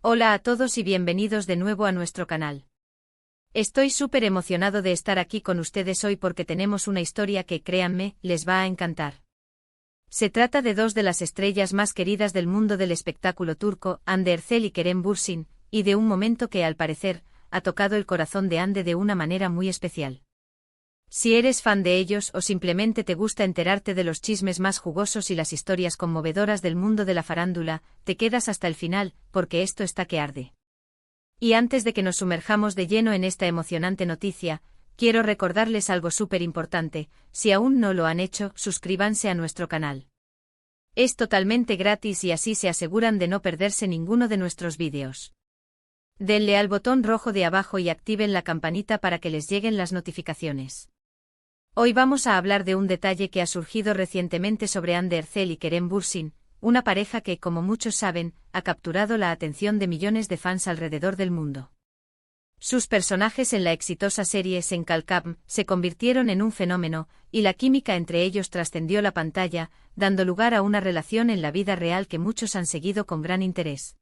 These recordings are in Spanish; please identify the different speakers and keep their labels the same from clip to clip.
Speaker 1: Hola a todos y bienvenidos de nuevo a nuestro canal. Estoy súper emocionado de estar aquí con ustedes hoy porque tenemos una historia que, créanme, les va a encantar. Se trata de dos de las estrellas más queridas del mundo del espectáculo turco, Hande Erçel y Kerem Bürsin, y de un momento que, al parecer, ha tocado el corazón de Hande de una manera muy especial. Si eres fan de ellos o simplemente te gusta enterarte de los chismes más jugosos y las historias conmovedoras del mundo de la farándula, te quedas hasta el final, porque esto está que arde. Y antes de que nos sumerjamos de lleno en esta emocionante noticia, quiero recordarles algo súper importante: si aún no lo han hecho, suscríbanse a nuestro canal. Es totalmente gratis y así se aseguran de no perderse ninguno de nuestros vídeos. Denle al botón rojo de abajo y activen la campanita para que les lleguen las notificaciones. Hoy vamos a hablar de un detalle que ha surgido recientemente sobre Hande Erçel y Kerem Bürsin, una pareja que, como muchos saben, ha capturado la atención de millones de fans alrededor del mundo. Sus personajes en la exitosa serie Sen Kalkam se convirtieron en un fenómeno, y la química entre ellos trascendió la pantalla, dando lugar a una relación en la vida real que muchos han seguido con gran interés.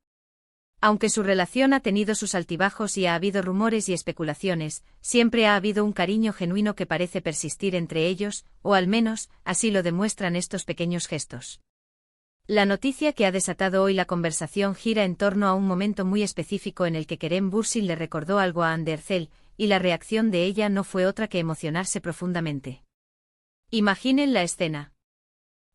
Speaker 1: Aunque su relación ha tenido sus altibajos y ha habido rumores y especulaciones, siempre ha habido un cariño genuino que parece persistir entre ellos, o al menos, así lo demuestran estos pequeños gestos. La noticia que ha desatado hoy la conversación gira en torno a un momento muy específico en el que Kerem Bürsin le recordó algo a Hande Erçel, y la reacción de ella no fue otra que emocionarse profundamente. Imaginen la escena.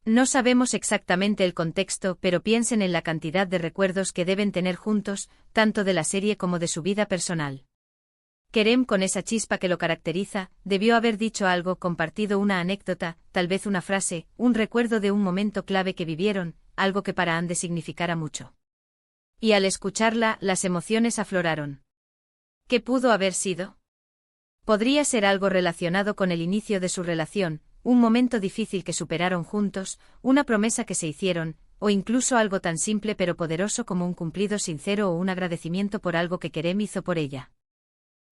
Speaker 1: No sabemos exactamente el contexto, pero piensen en la cantidad de recuerdos que deben tener juntos, tanto de la serie como de su vida personal. Kerem, con esa chispa que lo caracteriza, debió haber dicho algo, compartido una anécdota, tal vez una frase, un recuerdo de un momento clave que vivieron, algo que para Hande significara mucho. Y al escucharla, las emociones afloraron. ¿Qué pudo haber sido? Podría ser algo relacionado con el inicio de su relación, un momento difícil que superaron juntos, una promesa que se hicieron, o incluso algo tan simple pero poderoso como un cumplido sincero o un agradecimiento por algo que Kerem hizo por ella.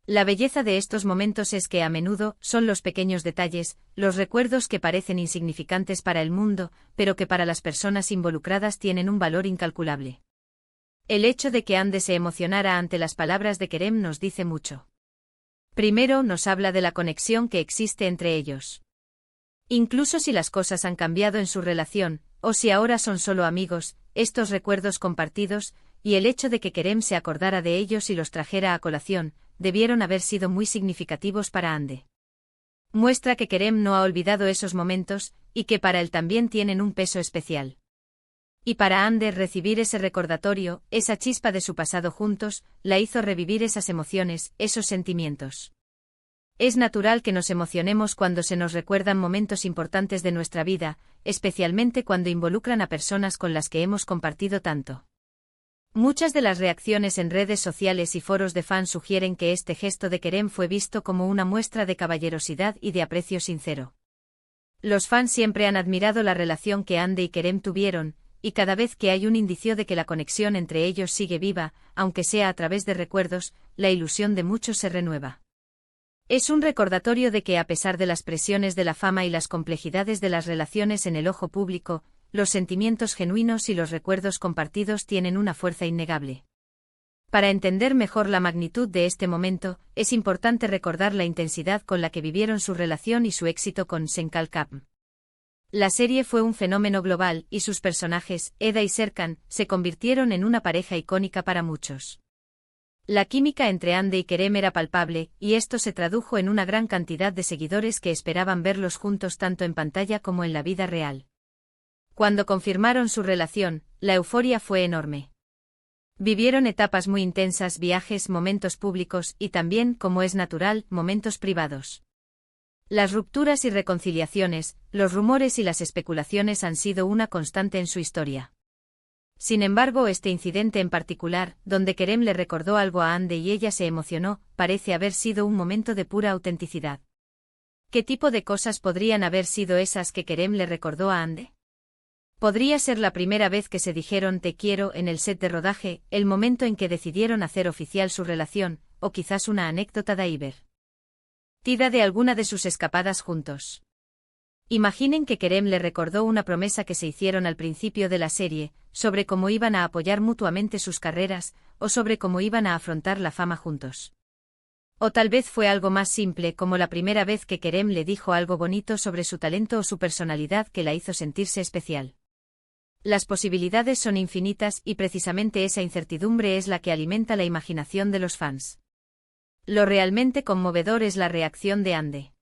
Speaker 1: La belleza de estos momentos es que a menudo son los pequeños detalles, los recuerdos que parecen insignificantes para el mundo, pero que para las personas involucradas tienen un valor incalculable. El hecho de que Hande se emocionara ante las palabras de Kerem nos dice mucho. Primero, nos habla de la conexión que existe entre ellos. Incluso si las cosas han cambiado en su relación, o si ahora son solo amigos, estos recuerdos compartidos, y el hecho de que Kerem se acordara de ellos y los trajera a colación, debieron haber sido muy significativos para Hande. Muestra que Kerem no ha olvidado esos momentos, y que para él también tienen un peso especial. Y para Hande recibir ese recordatorio, esa chispa de su pasado juntos, la hizo revivir esas emociones, esos sentimientos. Es natural que nos emocionemos cuando se nos recuerdan momentos importantes de nuestra vida, especialmente cuando involucran a personas con las que hemos compartido tanto. Muchas de las reacciones en redes sociales y foros de fans sugieren que este gesto de Kerem fue visto como una muestra de caballerosidad y de aprecio sincero. Los fans siempre han admirado la relación que Hande y Kerem tuvieron, y cada vez que hay un indicio de que la conexión entre ellos sigue viva, aunque sea a través de recuerdos, la ilusión de muchos se renueva. Es un recordatorio de que, a pesar de las presiones de la fama y las complejidades de las relaciones en el ojo público, los sentimientos genuinos y los recuerdos compartidos tienen una fuerza innegable. Para entender mejor la magnitud de este momento, es importante recordar la intensidad con la que vivieron su relación y su éxito con Sen Kalkam. La serie fue un fenómeno global, y sus personajes, Eda y Serkan, se convirtieron en una pareja icónica para muchos. La química entre Hande y Kerem era palpable, y esto se tradujo en una gran cantidad de seguidores que esperaban verlos juntos tanto en pantalla como en la vida real. Cuando confirmaron su relación, la euforia fue enorme. Vivieron etapas muy intensas, viajes, momentos públicos y también, como es natural, momentos privados. Las rupturas y reconciliaciones, los rumores y las especulaciones han sido una constante en su historia. Sin embargo, este incidente en particular, donde Kerem le recordó algo a Hande y ella se emocionó, parece haber sido un momento de pura autenticidad. ¿Qué tipo de cosas podrían haber sido esas que Kerem le recordó a Hande? Podría ser la primera vez que se dijeron te quiero en el set de rodaje, el momento en que decidieron hacer oficial su relación, o quizás una anécdota divertida de alguna de sus escapadas juntos. Imaginen que Kerem le recordó una promesa que se hicieron al principio de la serie, sobre cómo iban a apoyar mutuamente sus carreras, o sobre cómo iban a afrontar la fama juntos. O tal vez fue algo más simple, como la primera vez que Kerem le dijo algo bonito sobre su talento o su personalidad que la hizo sentirse especial. Las posibilidades son infinitas y precisamente esa incertidumbre es la que alimenta la imaginación de los fans. Lo realmente conmovedor es la reacción de Ande.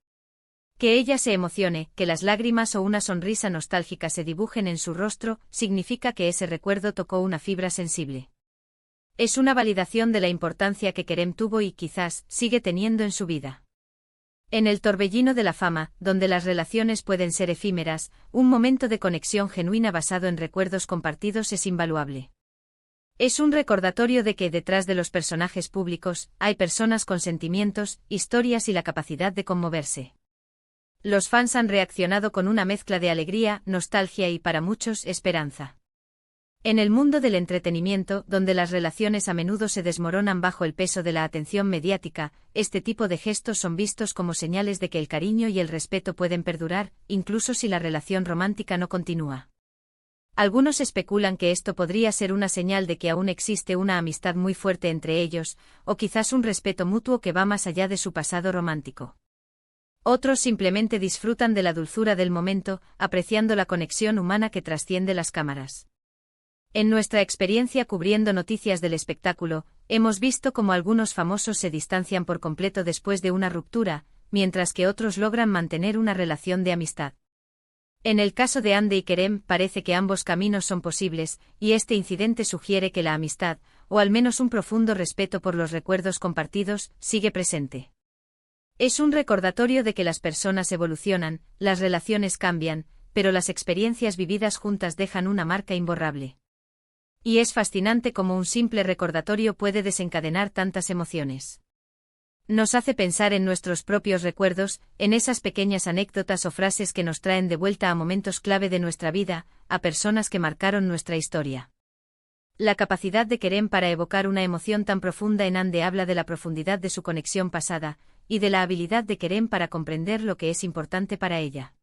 Speaker 1: Que ella se emocione, que las lágrimas o una sonrisa nostálgica se dibujen en su rostro, significa que ese recuerdo tocó una fibra sensible. Es una validación de la importancia que Kerem tuvo y quizás sigue teniendo en su vida. En el torbellino de la fama, donde las relaciones pueden ser efímeras, un momento de conexión genuina basado en recuerdos compartidos es invaluable. Es un recordatorio de que detrás de los personajes públicos hay personas con sentimientos, historias y la capacidad de conmoverse. Los fans han reaccionado con una mezcla de alegría, nostalgia y, para muchos, esperanza. En el mundo del entretenimiento, donde las relaciones a menudo se desmoronan bajo el peso de la atención mediática, este tipo de gestos son vistos como señales de que el cariño y el respeto pueden perdurar, incluso si la relación romántica no continúa. Algunos especulan que esto podría ser una señal de que aún existe una amistad muy fuerte entre ellos, o quizás un respeto mutuo que va más allá de su pasado romántico. Otros simplemente disfrutan de la dulzura del momento, apreciando la conexión humana que trasciende las cámaras. En nuestra experiencia cubriendo noticias del espectáculo, hemos visto cómo algunos famosos se distancian por completo después de una ruptura, mientras que otros logran mantener una relación de amistad. En el caso de Ande y Kerem, parece que ambos caminos son posibles, y este incidente sugiere que la amistad, o al menos un profundo respeto por los recuerdos compartidos, sigue presente. Es un recordatorio de que las personas evolucionan, las relaciones cambian, pero las experiencias vividas juntas dejan una marca imborrable. Y es fascinante cómo un simple recordatorio puede desencadenar tantas emociones. Nos hace pensar en nuestros propios recuerdos, en esas pequeñas anécdotas o frases que nos traen de vuelta a momentos clave de nuestra vida, a personas que marcaron nuestra historia. La capacidad de Kerem para evocar una emoción tan profunda en Ande habla de la profundidad de su conexión pasada, y de la habilidad de Kerem para comprender lo que es importante para ella.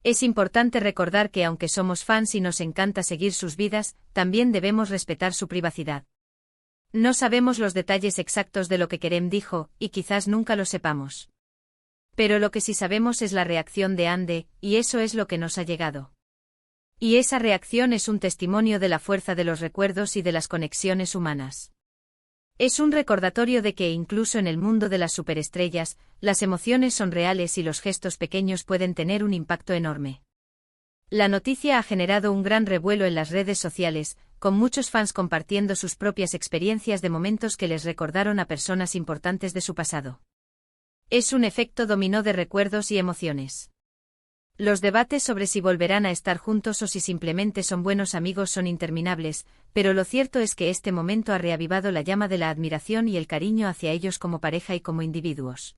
Speaker 1: Es importante recordar que aunque somos fans y nos encanta seguir sus vidas, también debemos respetar su privacidad. No sabemos los detalles exactos de lo que Kerem dijo, y quizás nunca lo sepamos. Pero lo que sí sabemos es la reacción de Ande, y eso es lo que nos ha llegado. Y esa reacción es un testimonio de la fuerza de los recuerdos y de las conexiones humanas. Es un recordatorio de que incluso en el mundo de las superestrellas, las emociones son reales y los gestos pequeños pueden tener un impacto enorme. La noticia ha generado un gran revuelo en las redes sociales, con muchos fans compartiendo sus propias experiencias de momentos que les recordaron a personas importantes de su pasado. Es un efecto dominó de recuerdos y emociones. Los debates sobre si volverán a estar juntos o si simplemente son buenos amigos son interminables, pero lo cierto es que este momento ha reavivado la llama de la admiración y el cariño hacia ellos como pareja y como individuos.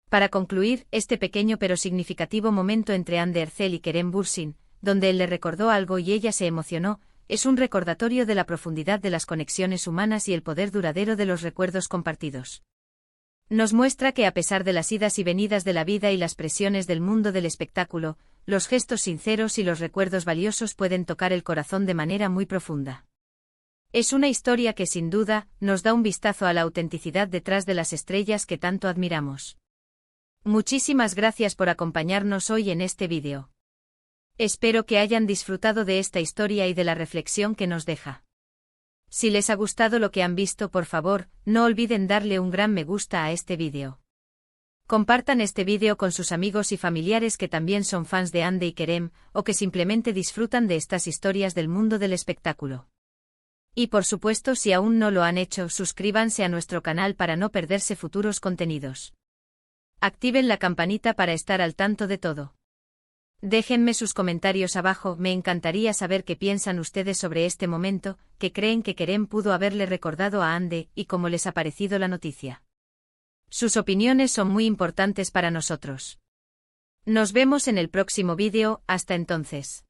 Speaker 1: Para concluir, este pequeño pero significativo momento entre Ande Erçel y Kerem Bürsin, donde él le recordó algo y ella se emocionó, es un recordatorio de la profundidad de las conexiones humanas y el poder duradero de los recuerdos compartidos. Nos muestra que a pesar de las idas y venidas de la vida y las presiones del mundo del espectáculo, los gestos sinceros y los recuerdos valiosos pueden tocar el corazón de manera muy profunda. Es una historia que sin duda nos da un vistazo a la autenticidad detrás de las estrellas que tanto admiramos. Muchísimas gracias por acompañarnos hoy en este vídeo. Espero que hayan disfrutado de esta historia y de la reflexión que nos deja. Si les ha gustado lo que han visto, por favor, no olviden darle un gran me gusta a este vídeo. Compartan este vídeo con sus amigos y familiares que también son fans de Ande y Kerem, o que simplemente disfrutan de estas historias del mundo del espectáculo. Y por supuesto, si aún no lo han hecho, suscríbanse a nuestro canal para no perderse futuros contenidos. Activen la campanita para estar al tanto de todo. Déjenme sus comentarios abajo, me encantaría saber qué piensan ustedes sobre este momento, qué creen que Kerem pudo haberle recordado a Ande y cómo les ha parecido la noticia. Sus opiniones son muy importantes para nosotros. Nos vemos en el próximo vídeo, hasta entonces.